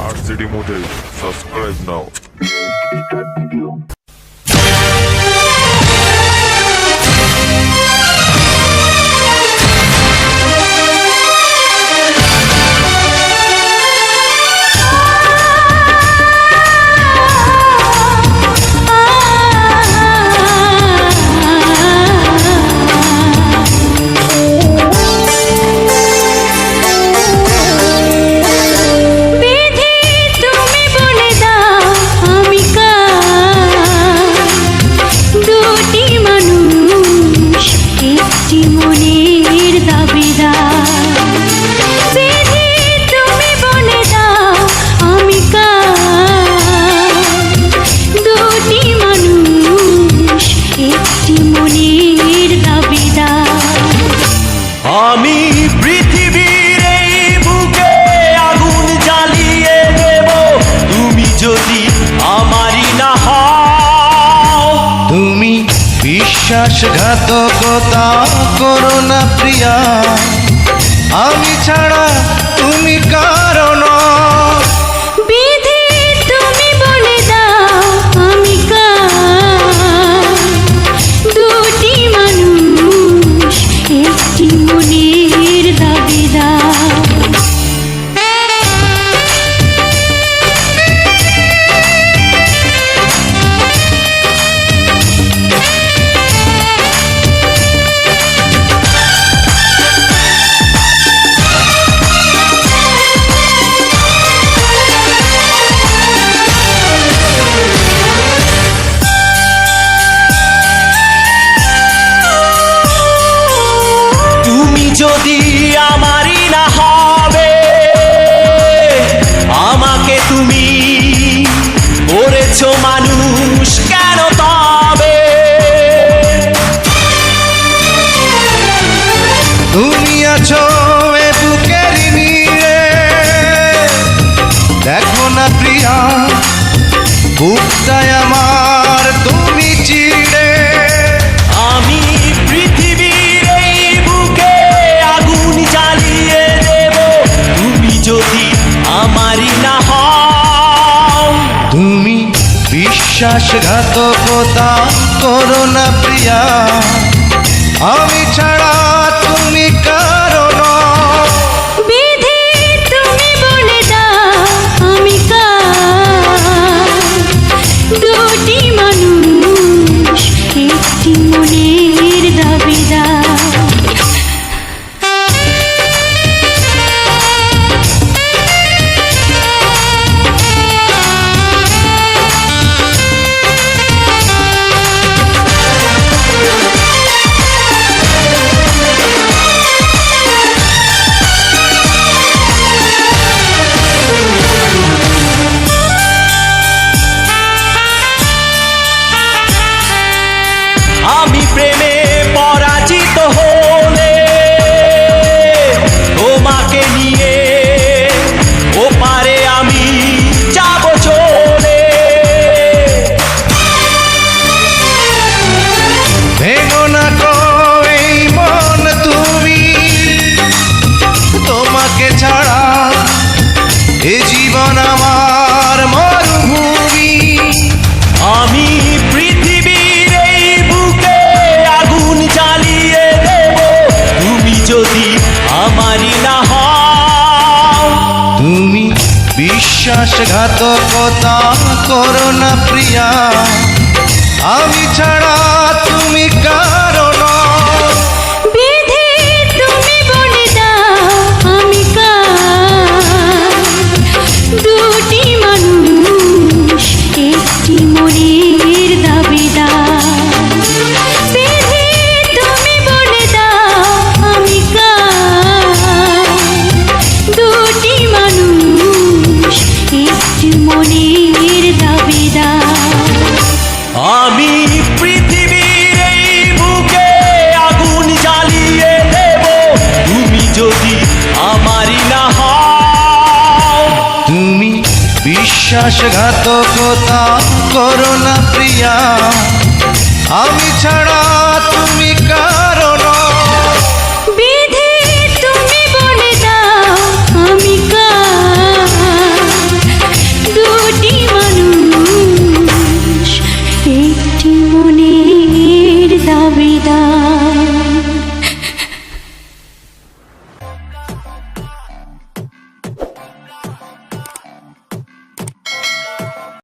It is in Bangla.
RCD Model. Subscribe now. আমি পৃথিবীর এই বুকে আগুন জ্বালিয়ে দেব তুমি যদি আমারই না হও। তুমি বিশ্বাসঘাতকতা করো না প্রিয়া, আমি ছাড়া তুমি কারো নও। বিধি তুমি বলে দাও আমি কার, দুটি মানুষ একটি মনের দাবিদার। যদি আমারই না হবে, আমাকে তুমি করেছো মানুষ কেন তবে? তুমি আছো এ বুকের নীড়ে, দেখো না প্রিয়া বুকটায় আমার তুমি চিড়ে। আমি পৃথিবীর এই বুকে আগুন জ্বালিয়ে দেব তুমি যদি আমারই না হও। তুমি বিশ্বাসঘাতকতা করো না প্রিয়া, আমি ছাড়া তুমি কারো নও। বিধি তুমি বলে দাও আমি কার, দুটি মানুষ একটি মনের দাবিদার। আমি প্রেমে পরাজিত হলে তোমাকে নিয়ে ওপারে আমি যাব চলে। ভেঙো না গো এই মন তুমি, তোমাকে ছাড়া এ জীবন আমার মরুভূমি। আমি পৃথিবীর এই বুকে আগুন জ্বালিয়ে দেব তুমি যদি আমারই না হও। তুমি বিশ্বাসঘাতকতা করো না প্রিয়া, আমি ছাড়া তুমি কারো নও। বিধি তুমি বলে দাও আমি কার, দুটি মানুষ একটি মনের দাবিদার। বিধি তুমি বলে দাও আমি কার, দুটি মানুষ একটি মনের দাবিদার। আমি পৃথিবীর এই বুকে আগুন জ্বালিয়ে দেব তুমি যদি আমারই না হও। তুমি বিশ্বাসঘাতকতা করো না প্রিয়া, আমি ছাড়া